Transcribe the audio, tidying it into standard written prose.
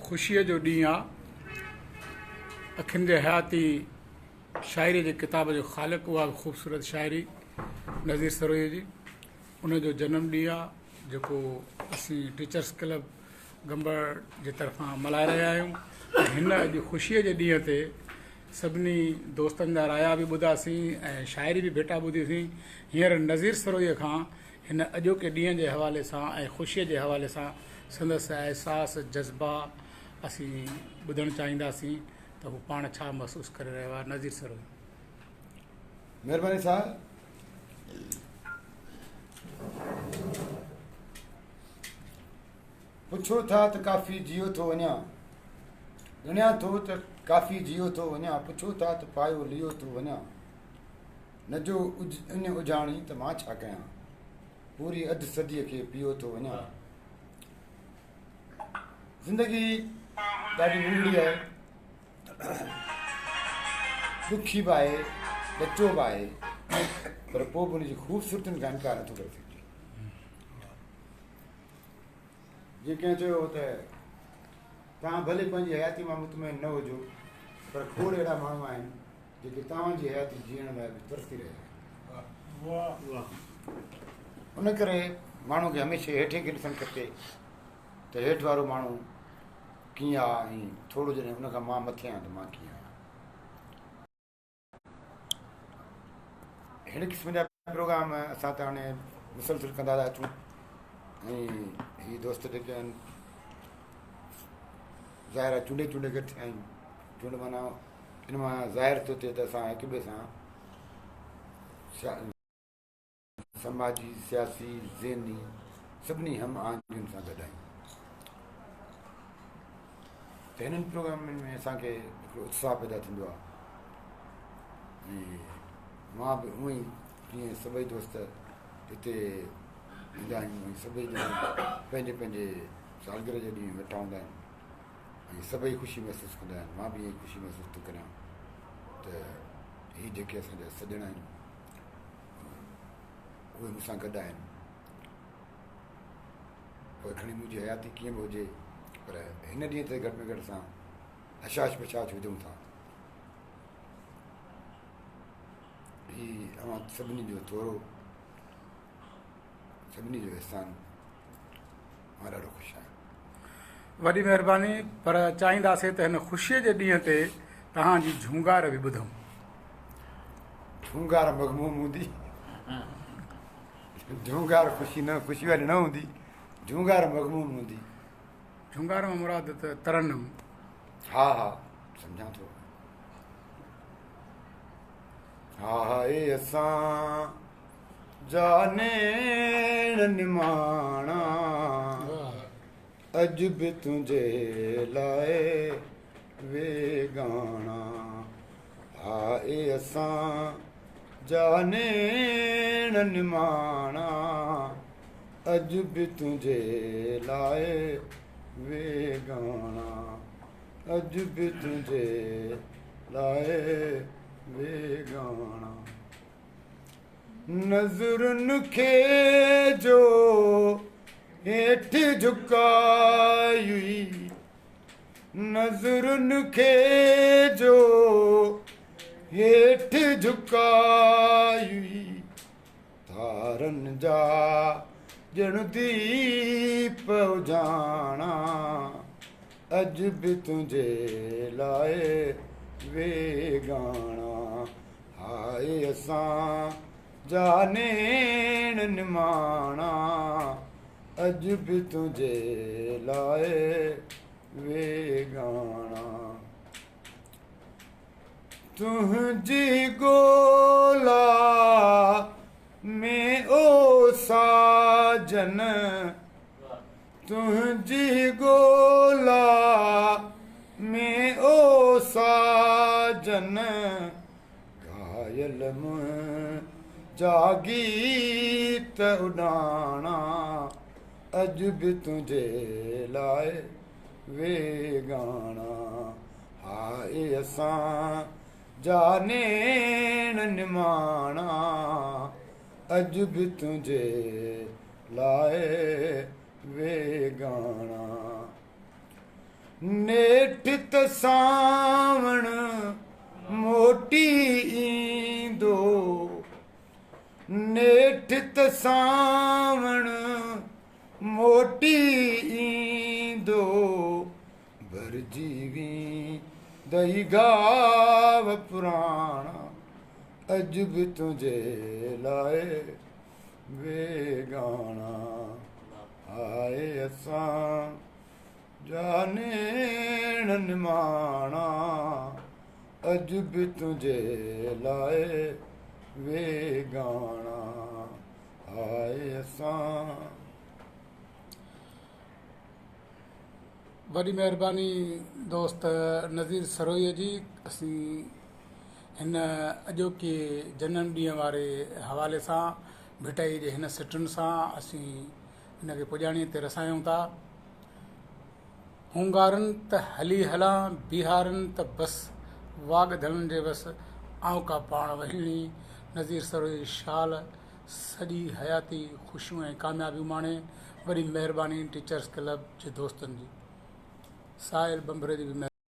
ख़ुशीअ जो ॾींहुं आहे। अखियुनि जे हयाती शाइरी जे किताब जो ख़ालिक़ उहा ख़ूबसूरत शाइरी नज़ीर सरोई जी, उनजो जनम ॾींहुं आहे जेको असीं टीचर्स क्लब गंबड़ जे तरफ़ां मल्हाए रहिया आहियूं। हिन अॼु ख़ुशीअ जे ॾींहं ते सभिनी दोस्तनि जा राया बि ॿुधासीं ऐं शाइरी बि भेटा ॿुधीसीं। हींअर नज़ीर सरोईअ खां हिन अॼोके ॾींहं जे हवाले सां ऐं ख़ुशीअ जे हवाले सां संदसि अहसास जज़्बा असीं ॿुधणु चाहींदासीं त हू पाण छा महसूसु करे रहियो आहे। नज़ीर सरोई। महिरबानी साहब। पुछो था त काफ़ी जियो थो वञा, ॻणिया थो त काफ़ी जियो थो वञा, पुछो था त पायो लियो थो वञा, न जो इन उजाणी त मां छा कयां, पूरी अधु सदीअ खे पियो थो वञा। ज़िंदगी ॾाढी नंढड़ी आहे, ॾुखी बि आहे, ॾचो बि आहे, पर पोइ बि उनजी ख़ूबसूरतियुनि खां इनकार नथो करे सघिजे। जीअं कंहिं चयो त तव्हां भले पंहिंजी हयाती मां मुतमइन न हुजो, पर खोड़ अहिड़ा माण्हू आहिनि जेके तव्हांजी हयाती जीअण लाइ बि तरसी रहिया आहिनि। उन करे माण्हू खे हमेशह हेठि खे ॾिसणु खपे त हेठि वारो माण्हू कीअं आहे, ऐं थोरो जॾहिं हुनखां मां मथे आहियां त मां कीअं आहियां। हिन क़िस्म जा प्रोग्राम असां त हाणे मुसलसिल कंदा था अचूं, ऐं हीअ दोस्त जेके आहिनि ज़ाहिर चूंडे चूंडे गॾु थिया आहियूं। चूंड माना इन मां ज़ाहिर थो थिए त असां हिक ॿिए सां समाजी, सियासी, ज़हनी सभिनी हम आहियुनि सां गॾु आहियूं। त हिननि प्रोग्रामनि में असांखे हिकिड़ो उत्साह पैदा थींदो आहे। ऐं मां बि हूअं ई जीअं सभई दोस्त हिते ईंदा आहियूं, ऐं सभई ॼणा पंहिंजे पंहिंजे सालगिरह जे ॾींहुं वेठा हूंदा आहिनि, ऐं सभई ख़ुशी महसूसु कंदा आहिनि। मां बि ईअं ख़ुशी महसूसु थो करियां त हीअ जेके असांजा सॼणा आहिनि उहे मूंसां गॾु आहिनि। पोइ खणी मुंहिंजी हयाती कीअं बि हुजे, पर हिन ॾींहं ते घटि में घटि असां हशाश पशाश हुजूं था। ही अवां सभिनी जो थोरो सभिनी जो एहसान, मां ॾाढो ख़ुशि आहियां। वॾी महिरबानी। पर चाहींदासीं त हिन ख़ुशीअ जे ॾींहं ते तव्हांजी झूंगार बि ॿुधूं। झूंगार मग़मूम हूंदी, झूंगार ख़ुशी वारी न हूंदी, झूंगार मग़मूम हूंदी। झूंगार में मुराद त तरन्नुम। हा हा सम्झां थो। हा ए असां जाने निमाणा, अॼु बि तुंहिंजे लाइ वेगाणा। हा ए असां जाने निमाणा, अॼु बि तुंहिंजे लाइ वेगाणा, अॼु बि तुंहिंजे लाइ वेगाणा। नज़रुनि खे जो हेठि झुकाई, नज़रुनि खे जो हेठि झुकाई, तारनि जा ॼण दीप उजाणा, अॼु बि तुंहिंजे लाइ वेगाणा। हाय असां जाने निमाणा, अॼु बि तुंहिंजे लाइ वेगाणा। तुंहिंजी ॻोल्हा में ओ साजन, तुंहिंजी ॻोल्हा में ओ साजन, घायल मुंहिंजा गीत उॾाणा, अॼु बि तुंहिंजे लाइ वेगाणा। हाय असां जाने निमाणा, अॼु बि तुंहिंजे लाइ वेगाणा। नेठ त सावण मोटी ईंदो नेठ त सावण मोटी ईंदो भरजी वी दही गाव पुराणा अज भी तुझे लाए बेगाना आए असां जाने निमाणा अज भी तुझे लाए बेगाना आए असां। वॾी महिरबानी दोस्त नज़ीर सरोईअ जी। असीं हिन अॼोके जनम ॾींहं वारे हवाले सां भिटाई जे हिन सिटुनि सां असीं हिनखे पुॼाणीअ ते रसायूं था। हुंगारनि त हली हलां बिहारनि त बसि वागधड़नि जे बसि आऊं का पाण वहिणी नज़ीर सरोई शाल सॼी हयाती ख़ुशियूं ऐं कामयाबियूं माणे। वॾी महिरबानी टीचर्स क्लब जे दोस्तनि जी। साहिल बंबरे जी बि